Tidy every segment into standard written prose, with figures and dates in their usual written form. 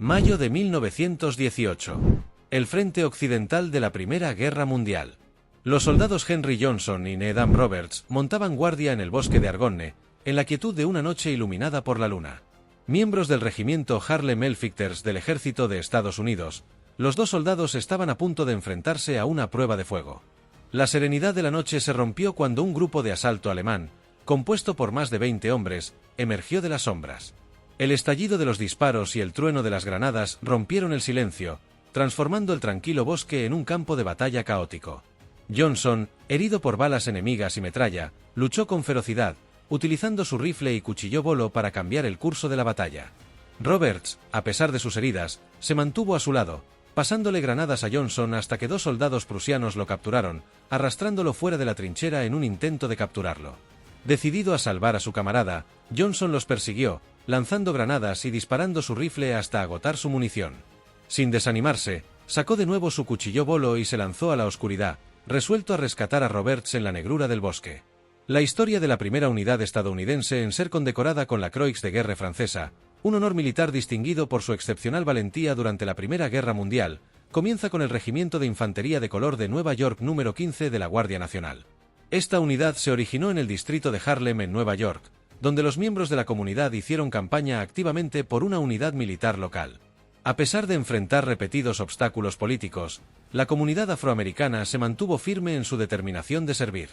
Mayo de 1918. El frente occidental de la Primera Guerra Mundial. Los soldados Henry Johnson y Needham Roberts montaban guardia en el bosque de Argonne, en la quietud de una noche iluminada por la luna. Miembros del regimiento Harlem Hellfighters del ejército de Estados Unidos, los dos soldados estaban a punto de enfrentarse a una prueba de fuego. La serenidad de la noche se rompió cuando un grupo de asalto alemán, compuesto por más de 20 hombres, emergió de las sombras. El estallido de los disparos y el trueno de las granadas rompieron el silencio, transformando el tranquilo bosque en un campo de batalla caótico. Johnson, herido por balas enemigas y metralla, luchó con ferocidad, utilizando su rifle y cuchillo bolo para cambiar el curso de la batalla. Roberts, a pesar de sus heridas, se mantuvo a su lado, pasándole granadas a Johnson hasta que dos soldados prusianos lo capturaron, arrastrándolo fuera de la trinchera en un intento de capturarlo. Decidido a salvar a su camarada, Johnson los persiguió, lanzando granadas y disparando su rifle hasta agotar su munición. Sin desanimarse, sacó de nuevo su cuchillo bolo y se lanzó a la oscuridad, resuelto a rescatar a Roberts en la negrura del bosque. La historia de la primera unidad estadounidense en ser condecorada con la Croix de Guerre francesa, un honor militar distinguido por su excepcional valentía durante la Primera Guerra Mundial, comienza con el Regimiento de Infantería de Color de Nueva York número 15 de la Guardia Nacional. Esta unidad se originó en el distrito de Harlem en Nueva York, donde los miembros de la comunidad hicieron campaña activamente por una unidad militar local. A pesar de enfrentar repetidos obstáculos políticos, la comunidad afroamericana se mantuvo firme en su determinación de servir.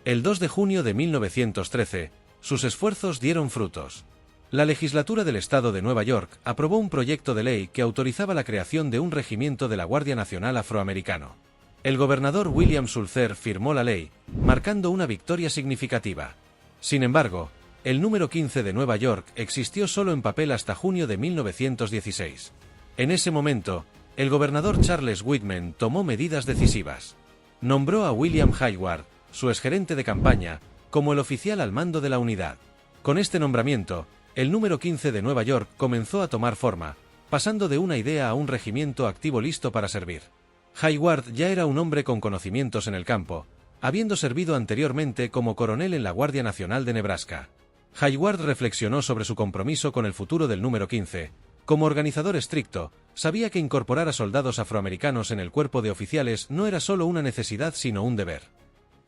El 2 de junio de 1913, sus esfuerzos dieron frutos. La legislatura del estado de Nueva York aprobó un proyecto de ley que autorizaba la creación de un regimiento de la Guardia Nacional afroamericano. El gobernador William Sulzer firmó la ley, marcando una victoria significativa. Sin embargo, el número 15 de Nueva York existió solo en papel hasta junio de 1916. En ese momento, el gobernador Charles Whitman tomó medidas decisivas. Nombró a William Hayward, su exgerente de campaña, como el oficial al mando de la unidad. Con este nombramiento, el número 15 de Nueva York comenzó a tomar forma, pasando de una idea a un regimiento activo listo para servir. Hayward ya era un hombre con conocimientos en el campo, habiendo servido anteriormente como coronel en la Guardia Nacional de Nebraska. Hayward reflexionó sobre su compromiso con el futuro del número 15. Como organizador estricto, sabía que incorporar a soldados afroamericanos en el cuerpo de oficiales no era solo una necesidad sino un deber.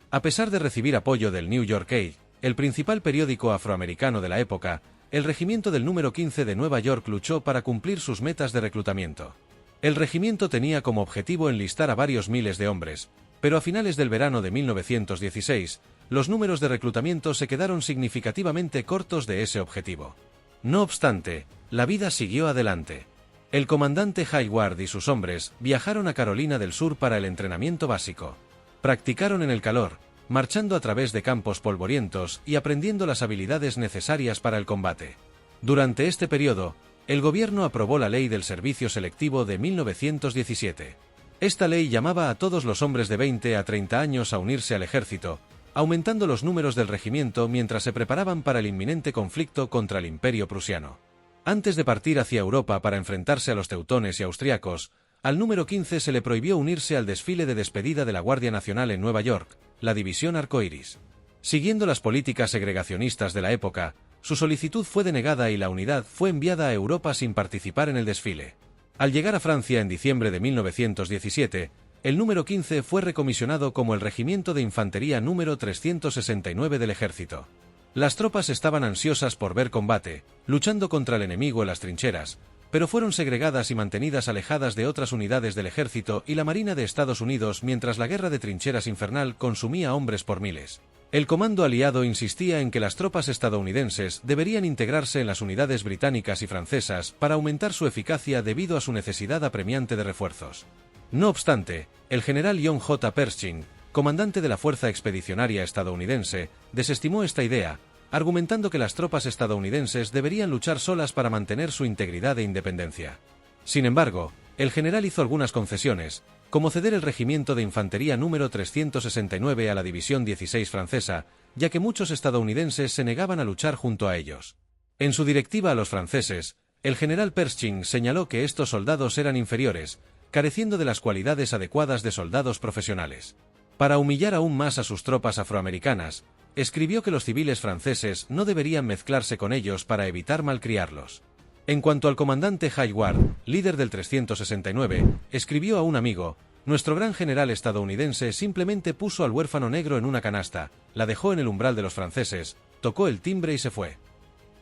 A pesar de recibir apoyo del New York Age, el principal periódico afroamericano de la época, el regimiento del número 15 de Nueva York luchó para cumplir sus metas de reclutamiento. El regimiento tenía como objetivo enlistar a varios miles de hombres, pero a finales del verano de 1916, los números de reclutamiento se quedaron significativamente cortos de ese objetivo. No obstante, la vida siguió adelante. El comandante Hayward y sus hombres viajaron a Carolina del Sur para el entrenamiento básico. Practicaron en el calor, marchando a través de campos polvorientos y aprendiendo las habilidades necesarias para el combate. Durante este periodo, el gobierno aprobó la Ley del Servicio Selectivo de 1917. Esta ley llamaba a todos los hombres de 20 a 30 años a unirse al ejército, aumentando los números del regimiento mientras se preparaban para el inminente conflicto contra el Imperio prusiano. Antes de partir hacia Europa para enfrentarse a los teutones y austriacos, al número 15 se le prohibió unirse al desfile de despedida de la Guardia Nacional en Nueva York, la División Arcoíris. Siguiendo las políticas segregacionistas de la época, su solicitud fue denegada y la unidad fue enviada a Europa sin participar en el desfile. Al llegar a Francia en diciembre de 1917, el número 15 fue recomisionado como el Regimiento de Infantería número 369 del ejército. Las tropas estaban ansiosas por ver combate, luchando contra el enemigo en las trincheras, pero fueron segregadas y mantenidas alejadas de otras unidades del ejército y la Marina de Estados Unidos mientras la guerra de trincheras infernal consumía hombres por miles. El comando aliado insistía en que las tropas estadounidenses deberían integrarse en las unidades británicas y francesas para aumentar su eficacia debido a su necesidad apremiante de refuerzos. No obstante, el general John J. Pershing, comandante de la Fuerza Expedicionaria estadounidense, desestimó esta idea, argumentando que las tropas estadounidenses deberían luchar solas para mantener su integridad e independencia. Sin embargo, el general hizo algunas concesiones, como ceder el regimiento de infantería número 369 a la División 16 francesa, ya que muchos estadounidenses se negaban a luchar junto a ellos. En su directiva a los franceses, el general Pershing señaló que estos soldados eran inferiores, careciendo de las cualidades adecuadas de soldados profesionales. Para humillar aún más a sus tropas afroamericanas, escribió que los civiles franceses no deberían mezclarse con ellos para evitar malcriarlos. En cuanto al comandante Hayward, líder del 369, escribió a un amigo: nuestro gran general estadounidense simplemente puso al huérfano negro en una canasta, la dejó en el umbral de los franceses, tocó el timbre y se fue.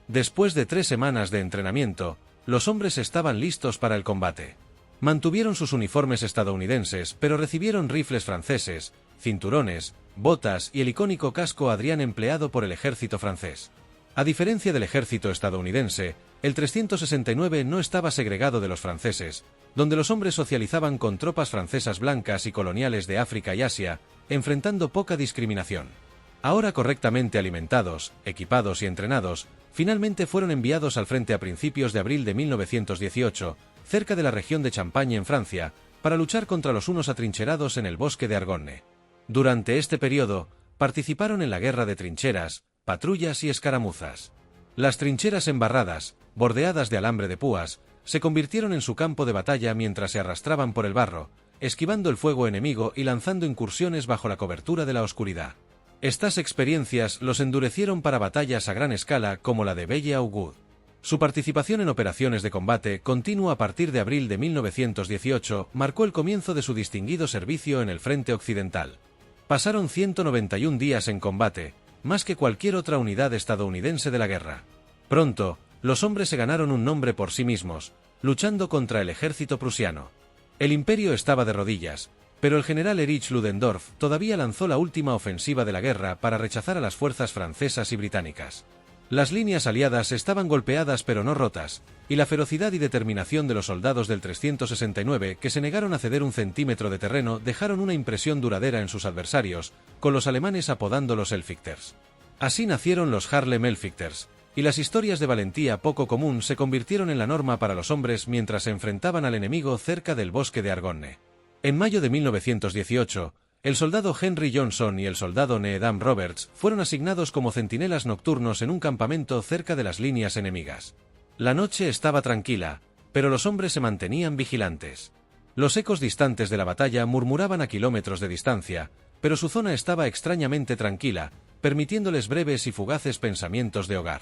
Después de 3 semanas de entrenamiento, los hombres estaban listos para el combate. Mantuvieron sus uniformes estadounidenses, pero recibieron rifles franceses, cinturones, botas y el icónico casco Adrian empleado por el ejército francés. A diferencia del ejército estadounidense, el 369 no estaba segregado de los franceses, donde los hombres socializaban con tropas francesas blancas y coloniales de África y Asia, enfrentando poca discriminación. Ahora correctamente alimentados, equipados y entrenados, finalmente fueron enviados al frente a principios de abril de 1918, cerca de la región de Champagne en Francia, para luchar contra los hunos atrincherados en el bosque de Argonne. Durante este periodo, participaron en la guerra de trincheras, patrullas y escaramuzas. Las trincheras embarradas, bordeadas de alambre de púas, se convirtieron en su campo de batalla mientras se arrastraban por el barro, esquivando el fuego enemigo y lanzando incursiones bajo la cobertura de la oscuridad. Estas experiencias los endurecieron para batallas a gran escala como la de Belle Auguste. Su participación en operaciones de combate continuo a partir de abril de 1918 marcó el comienzo de su distinguido servicio en el frente occidental. Pasaron 191 días en combate, más que cualquier otra unidad estadounidense de la guerra. Pronto, los hombres se ganaron un nombre por sí mismos, luchando contra el ejército prusiano. El imperio estaba de rodillas, pero el general Erich Ludendorff todavía lanzó la última ofensiva de la guerra para rechazar a las fuerzas francesas y británicas. Las líneas aliadas estaban golpeadas pero no rotas, y la ferocidad y determinación de los soldados del 369 que se negaron a ceder un centímetro de terreno dejaron una impresión duradera en sus adversarios, con los alemanes apodándolos Elfichters. Así nacieron los Harlem Elfichters, y las historias de valentía poco común se convirtieron en la norma para los hombres mientras se enfrentaban al enemigo cerca del bosque de Argonne. En mayo de 1918, el soldado Henry Johnson y el soldado Needham Roberts fueron asignados como centinelas nocturnos en un campamento cerca de las líneas enemigas. La noche estaba tranquila, pero los hombres se mantenían vigilantes. Los ecos distantes de la batalla murmuraban a kilómetros de distancia, pero su zona estaba extrañamente tranquila, permitiéndoles breves y fugaces pensamientos de hogar.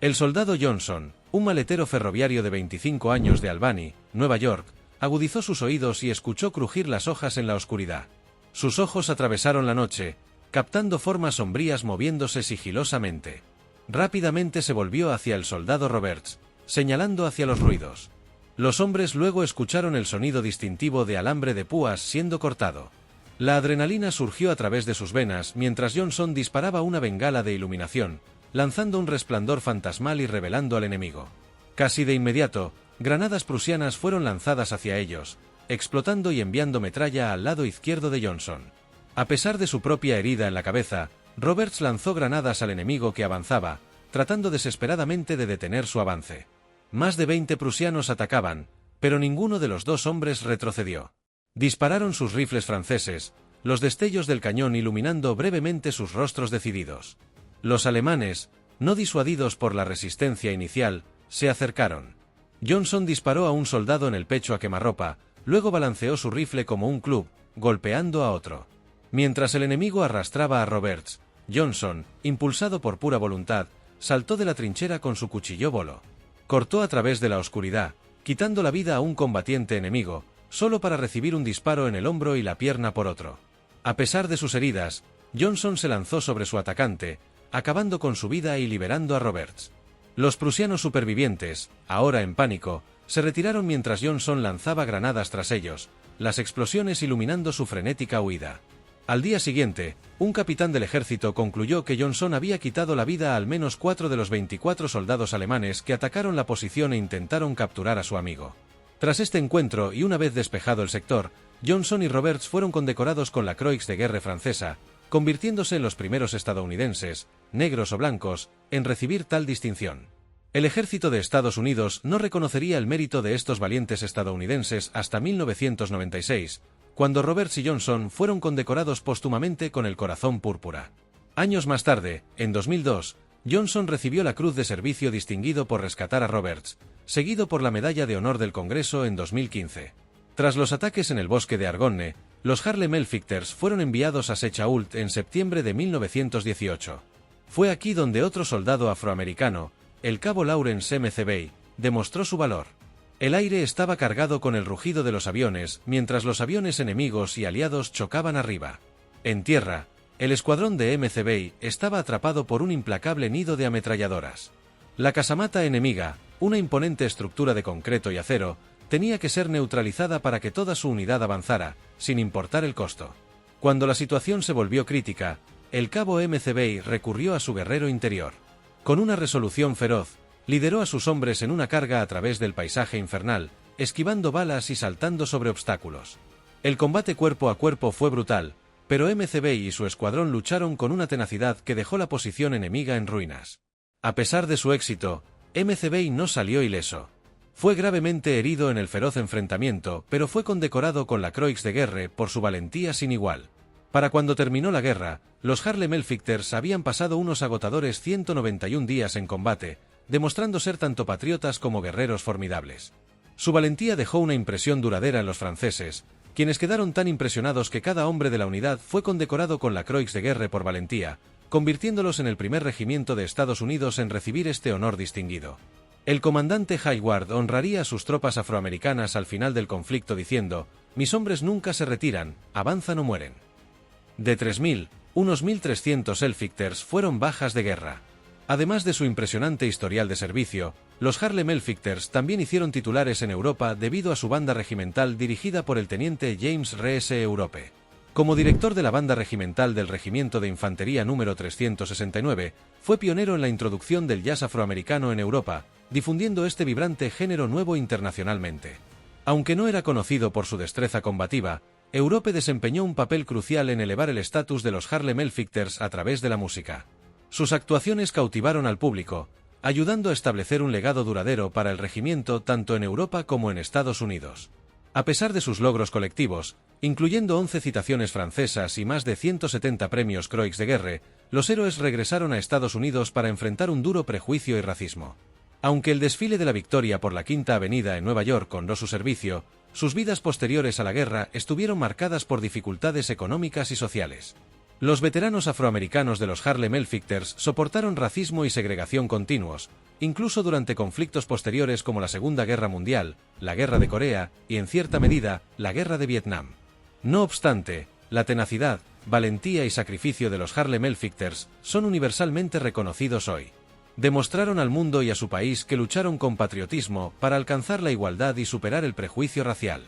El soldado Johnson, un maletero ferroviario de 25 años de Albany, Nueva York, agudizó sus oídos y escuchó crujir las hojas en la oscuridad. Sus ojos atravesaron la noche, captando formas sombrías moviéndose sigilosamente. Rápidamente se volvió hacia el soldado Roberts, señalando hacia los ruidos. Los hombres luego escucharon el sonido distintivo de alambre de púas siendo cortado. La adrenalina surgió a través de sus venas mientras Johnson disparaba una bengala de iluminación, lanzando un resplandor fantasmal y revelando al enemigo. Casi de inmediato, granadas prusianas fueron lanzadas hacia ellos, explotando y enviando metralla al lado izquierdo de Johnson. A pesar de su propia herida en la cabeza, Roberts lanzó granadas al enemigo que avanzaba, tratando desesperadamente de detener su avance. Más de 20 prusianos atacaban, pero ninguno de los dos hombres retrocedió. Dispararon sus rifles franceses, los destellos del cañón iluminando brevemente sus rostros decididos. Los alemanes, no disuadidos por la resistencia inicial, se acercaron. Johnson disparó a un soldado en el pecho a quemarropa, luego balanceó su rifle como un club, golpeando a otro. Mientras el enemigo arrastraba a Roberts, Johnson, impulsado por pura voluntad, saltó de la trinchera con su cuchillo bolo. Cortó a través de la oscuridad, quitando la vida a un combatiente enemigo, solo para recibir un disparo en el hombro y la pierna por otro. A pesar de sus heridas, Johnson se lanzó sobre su atacante, acabando con su vida y liberando a Roberts. Los prusianos supervivientes, ahora en pánico, se retiraron mientras Johnson lanzaba granadas tras ellos, las explosiones iluminando su frenética huida. Al día siguiente, un capitán del ejército concluyó que Johnson había quitado la vida a al menos 4 de los 24 soldados alemanes que atacaron la posición e intentaron capturar a su amigo. Tras este encuentro y una vez despejado el sector, Johnson y Roberts fueron condecorados con la Croix de Guerre francesa, convirtiéndose en los primeros estadounidenses, negros o blancos, en recibir tal distinción. El ejército de Estados Unidos no reconocería el mérito de estos valientes estadounidenses hasta 1996, cuando Roberts y Johnson fueron condecorados póstumamente con el Corazón Púrpura. Años más tarde, en 2002, Johnson recibió la Cruz de Servicio Distinguido por rescatar a Roberts, seguido por la Medalla de Honor del Congreso en 2015. Tras los ataques en el bosque de Argonne, los Harlem Elfichters fueron enviados a Sechault en septiembre de 1918. Fue aquí donde otro soldado afroamericano, el cabo Lawrence M. Cebey, demostró su valor. El aire estaba cargado con el rugido de los aviones, mientras los aviones enemigos y aliados chocaban arriba. En tierra, el escuadrón de MCV estaba atrapado por un implacable nido de ametralladoras. La casamata enemiga, una imponente estructura de concreto y acero, tenía que ser neutralizada para que toda su unidad avanzara, sin importar el costo. Cuando la situación se volvió crítica, el cabo MCV recurrió a su guerrero interior. Con una resolución feroz, lideró a sus hombres en una carga a través del paisaje infernal, esquivando balas y saltando sobre obstáculos. El combate cuerpo a cuerpo fue brutal, pero MCV y su escuadrón lucharon con una tenacidad que dejó la posición enemiga en ruinas. A pesar de su éxito, MCV no salió ileso. Fue gravemente herido en el feroz enfrentamiento, pero fue condecorado con la Croix de Guerre por su valentía sin igual. Para cuando terminó la guerra, los Harlem Hellfighter's habían pasado unos agotadores 191 días en combate, demostrando ser tanto patriotas como guerreros formidables. Su valentía dejó una impresión duradera en los franceses, quienes quedaron tan impresionados que cada hombre de la unidad fue condecorado con la Croix de Guerre por valentía, convirtiéndolos en el primer regimiento de Estados Unidos en recibir este honor distinguido. El comandante Hayward honraría a sus tropas afroamericanas al final del conflicto diciendo: «Mis hombres nunca se retiran, avanzan o mueren». De 3.000, unos 1.300 Hellfighter's fueron bajas de guerra. Además de su impresionante historial de servicio, los Harlem Hellfighter's también hicieron titulares en Europa debido a su banda regimental dirigida por el teniente James Reese Europe. Como director de la banda regimental del Regimiento de Infantería número 369, fue pionero en la introducción del jazz afroamericano en Europa, difundiendo este vibrante género nuevo internacionalmente. Aunque no era conocido por su destreza combativa, Europe desempeñó un papel crucial en elevar el estatus de los Harlem Hellfighter's a través de la música. Sus actuaciones cautivaron al público, ayudando a establecer un legado duradero para el regimiento tanto en Europa como en Estados Unidos. A pesar de sus logros colectivos, incluyendo 11 citaciones francesas y más de 170 premios Croix de Guerre, los héroes regresaron a Estados Unidos para enfrentar un duro prejuicio y racismo. Aunque el desfile de la Victoria por la Quinta Avenida en Nueva York honró su servicio, sus vidas posteriores a la guerra estuvieron marcadas por dificultades económicas y sociales. Los veteranos afroamericanos de los Harlem Hellfighter's soportaron racismo y segregación continuos, incluso durante conflictos posteriores como la Segunda Guerra Mundial, la Guerra de Corea y, en cierta medida, la Guerra de Vietnam. No obstante, la tenacidad, valentía y sacrificio de los Harlem Hellfighter's son universalmente reconocidos hoy. Demostraron al mundo y a su país que lucharon con patriotismo para alcanzar la igualdad y superar el prejuicio racial.